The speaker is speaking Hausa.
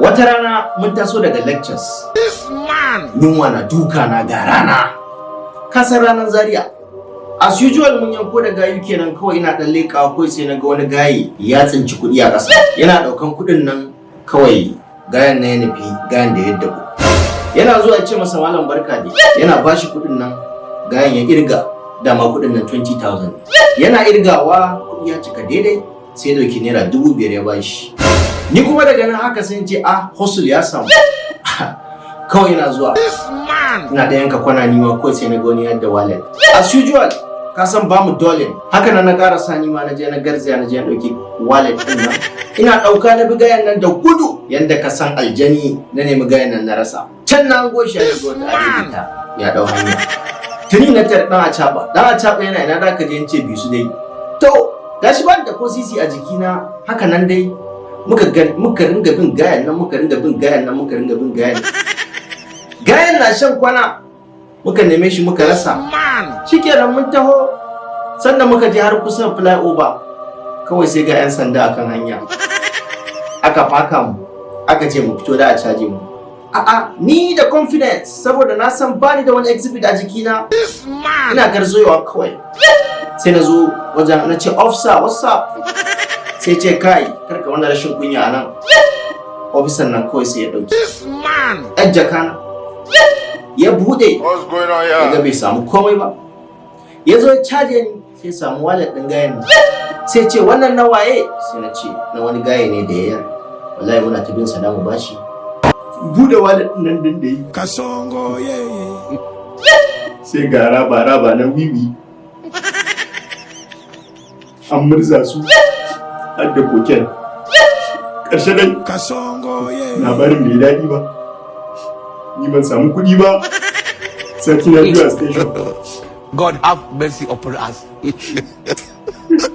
Wata rana mun taso daga lectures. Yunwa na duka na ga rana. Kasar ranar Zaria. As usual mun yanko da gayu kenan kawai ina dan lekawa kawai sai naga wani gayi ya tsinci kuɗi a ƙasa. Yana daukan kuɗin nan kawai gayan na ya nufi gayan da yadda ku. Yana zuwa ya ce masa malam barka dai. Yana bashi kuɗin nan gayan ya kirga dama kuɗin nan 20,000. Yana irgawa kuɗi ya cika daidai sai dauki naira 5,000 ya bashi. Ni kuma daga nan haka sai ce hustle ya samu. Kawai yana zuwa ina da yanka kwana ni ma kawai sai na goni yadda wallet. As usual ka san ba mu dole. Haka nan na karasa ni ma na je na garzaya na je na dauki wallet din nan. Ina dauka na bi gayan nan da gudu yanda ka san aljani na nemi gayan nan na rasa. Can na go shi ya zo ta ajibita ya dau hanya. Tuni na tar dan a caba yana ina da ka je ce bi su dai. To gashi ban da ko sisi a jikina haka nan dai muka ringa bin gayan nan. Gayan na shan kwana muka neme shi muka rasa. Shikenan mun taho sannan muka je har kusan flyover kawai sai ga 'yan sanda akan hanya. Aka faka mu aka ce mu fito da a caje mu. Ni da confidence saboda na san bani da wani exhibit a jikina. Ina garzoyewa kawai. Sai na zo wajen na ce officer what's up? Sai ce kai karka wannan rashin kunya anan. Officer nan kawai sai ya dauki ɗan jakana ya bude daga bai samu komai ba. Ya zo caje ni sai samu wallet din gayen nan. Sai ce wannan na waye? Sai na ce na wani gaye ne da yayar. Wallahi muna ta bin sa da mu bashi. Bude wallet din nan din da yi kasongo sai ga raba na wiwi an murza su har da koken. Ƙarshe dai labarin bai daɗi ba, ni ban samu kuɗi ba, sarki na biyu a station. God have mercy upon us.